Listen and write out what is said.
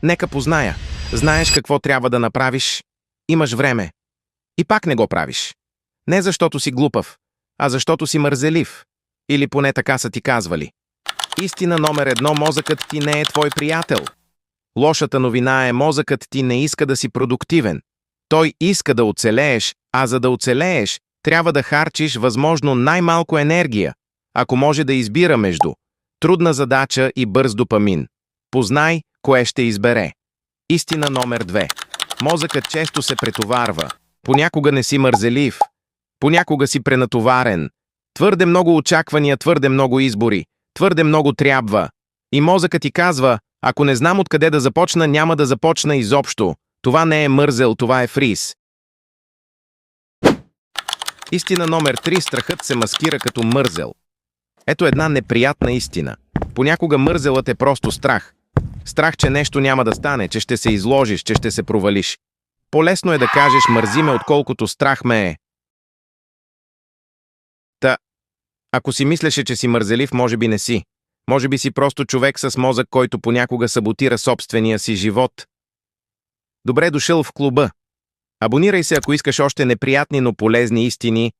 Нека позная. Знаеш какво трябва да направиш. Имаш време. И пак не го правиш. Не защото си глупав, а защото си мързелив. Или поне така са ти казвали. Истина номер 1. Мозъкът ти не е твой приятел. Лошата новина е, мозъкът ти не иска да си продуктивен. Той иска да оцелееш, а за да оцелееш, трябва да харчиш възможно най-малко енергия, ако може да избира между трудна задача и бърз допамин. Познай, кое ще избере. Истина номер 2. Мозъкът често се претоварва. Понякога не си мързелив. Понякога си пренатоварен. Твърде много очаквания, твърде много избори. Твърде много трябва. И мозъкът ти казва, ако не знам откъде да започна, няма да започна изобщо. Това не е мързел, това е фриз. Истина номер 3. Страхът се маскира като мързел. Ето една неприятна истина. Понякога мързелът е просто страх. Страх, че нещо няма да стане, че ще се изложиш, че ще се провалиш. По-лесно е да кажеш мързи ме, отколкото страх ме е. Ако си мислеше, че си мързелив, може би не си. Може би си просто човек с мозък, който понякога саботира собствения си живот. Добре дошъл в клуба. Абонирай се, ако искаш още неприятни, но полезни истини